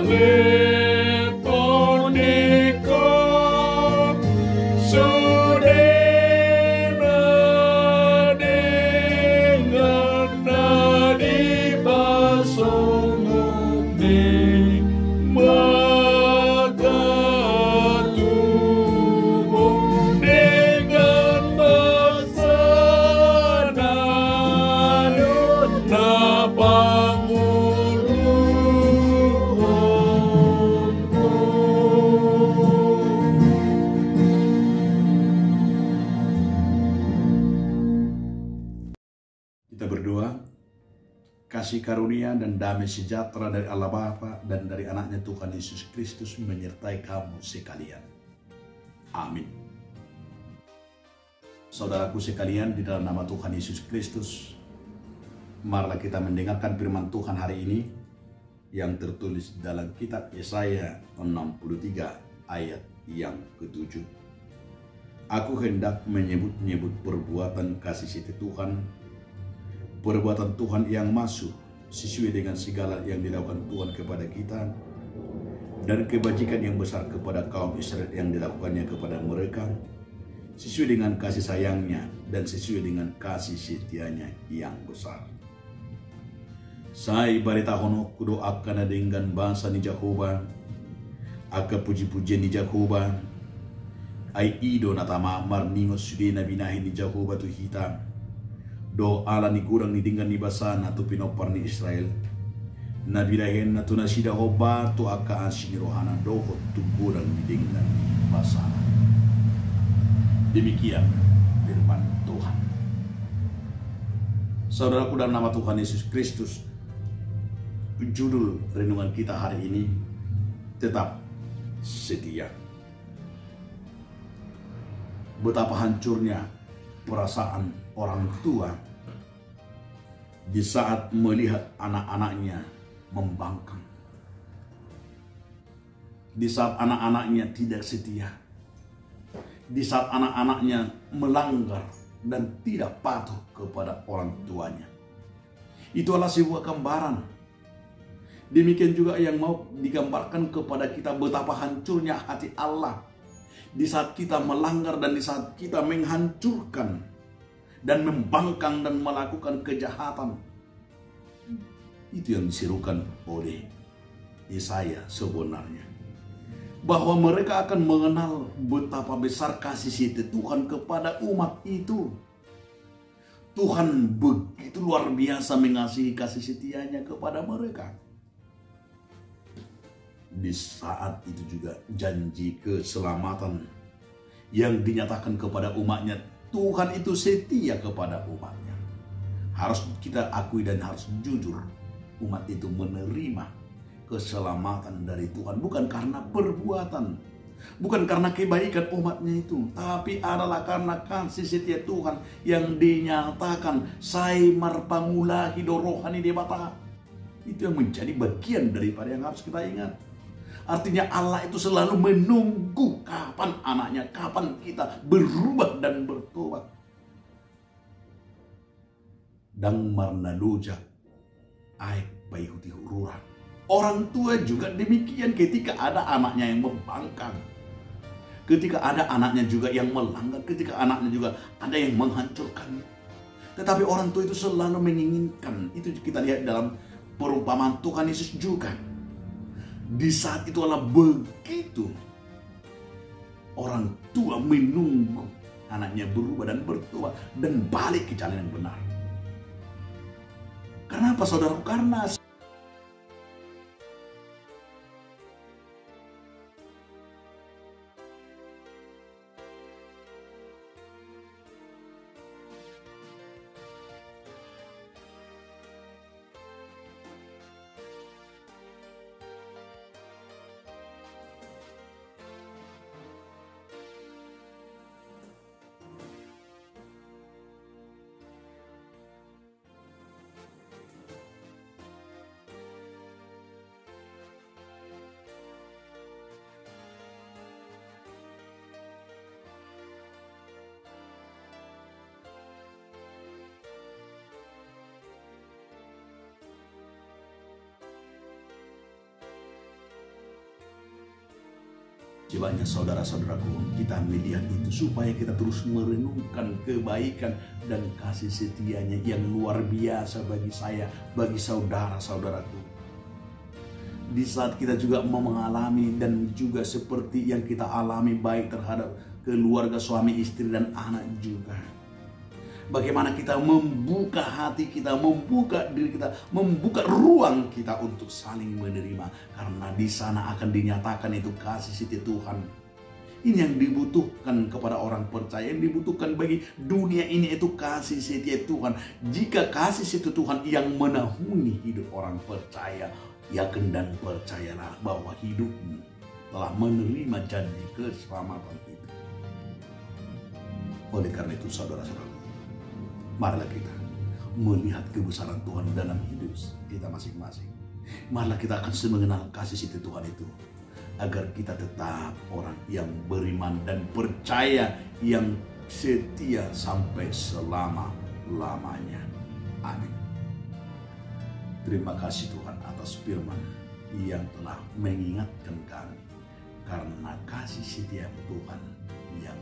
metodiko sudena dengan nadi basongok di mata tubuh dengan basana Kita berdoa, kasih karunia dan damai sejahtera dari Allah Bapa dan dari anaknya Tuhan Yesus Kristus menyertai kamu sekalian. Amin. Saudaraku sekalian, di dalam nama Tuhan Yesus Kristus, marilah kita mendengarkan firman Tuhan hari ini yang tertulis dalam kitab Yesaya 63 ayat yang ke-7. Aku hendak menyebut-nyebut perbuatan kasih setia Tuhan, perbuatan Tuhan yang masuk sesuai dengan segala yang dilakukan Tuhan kepada kita, dan kebajikan yang besar kepada kaum Israel yang dilakukannya kepada mereka, sesuai dengan kasih sayangnya dan sesuai dengan kasih setianya yang besar. Sai barita hono kudo akan dengan bangsa ni Jehovah, aka puji-pujian ni Jehovah, ai ido natama marningo sudena binahin ni Jehovah tu hitam. Do ala ni kurang ni dengan ni basana tu pinopar ni Israel. Na birahen na tu nasida hoba tu aka ansini rohana do tu kurang ni dengan ni basana. Demikian firman Tuhan. Saudaraku, dalam nama Tuhan Yesus Kristus, judul renungan kita hari ini tetap setia. Betapa hancurnya perasaan orang tua di saat melihat anak-anaknya membangkang, di saat anak-anaknya tidak setia, di saat anak-anaknya melanggar dan tidak patuh kepada orang tuanya. Itu adalah sebuah gambaran. Demikian juga yang mau digambarkan kepada kita betapa hancurnya hati Allah di saat kita melanggar dan di saat kita menghancurkan dan membangkang dan melakukan kejahatan. Itu yang diserukan oleh Yesaya sebenarnya. Bahwa mereka akan mengenal betapa besar kasih setia Tuhan kepada umat itu. Tuhan begitu luar biasa mengasihi kasih setianya kepada mereka. Di saat itu juga janji keselamatan yang dinyatakan kepada umatnya, Tuhan itu setia kepada umatnya. Harus kita akui dan harus jujur, umat itu menerima keselamatan dari Tuhan bukan karena perbuatan, bukan karena kebaikan umatnya itu, tapi adalah karena kasih setia Tuhan yang dinyatakan sai marpamula hidorohani debata. Itu yang menjadi bagian daripada yang harus kita ingat. Artinya Allah itu selalu menunggu kapan anaknya, kapan kita berubah dan bertobat. Dang marnadoja aib bayuti hurura. Orang tua juga demikian ketika ada anaknya yang membangkang. Ketika ada anaknya juga yang melanggar, ketika anaknya juga ada yang menghancurkannya. Tetapi orang tua itu selalu menginginkan. Itu kita lihat dalam perumpamaan Tuhan Yesus juga. Di saat itu adalah begitu orang tua menunggu anaknya berubah dan bertobat dan balik ke jalan yang benar. Kenapa saudaraku? Karena Sebabnya saudara-saudaraku, kita melihat itu supaya kita terus merenungkan kebaikan dan kasih setianya yang luar biasa bagi saya, bagi saudara-saudaraku. Di saat kita juga mau mengalami dan juga seperti yang kita alami baik terhadap keluarga, suami, istri, dan anak juga. Bagaimana kita membuka hati kita, membuka diri kita, membuka ruang kita untuk saling menerima. Karena di sana akan dinyatakan itu kasih setia Tuhan. Ini yang dibutuhkan kepada orang percaya, yang dibutuhkan bagi dunia ini itu kasih setia Tuhan. Jika kasih setia Tuhan yang menaungi hidup orang percaya, yakin dan percayalah bahwa hidupmu telah menerima janji keselamatan itu. Oleh karena itu saudara-saudara, marilah kita melihat kebesaran Tuhan dalam hidup kita masing-masing. Marilah kita akan mengenal kasih setia Tuhan itu, agar kita tetap orang yang beriman dan percaya, yang setia sampai selama-lamanya. Amin. Terima kasih Tuhan atas firman yang telah mengingatkan kami, karena kasih setia Tuhan yang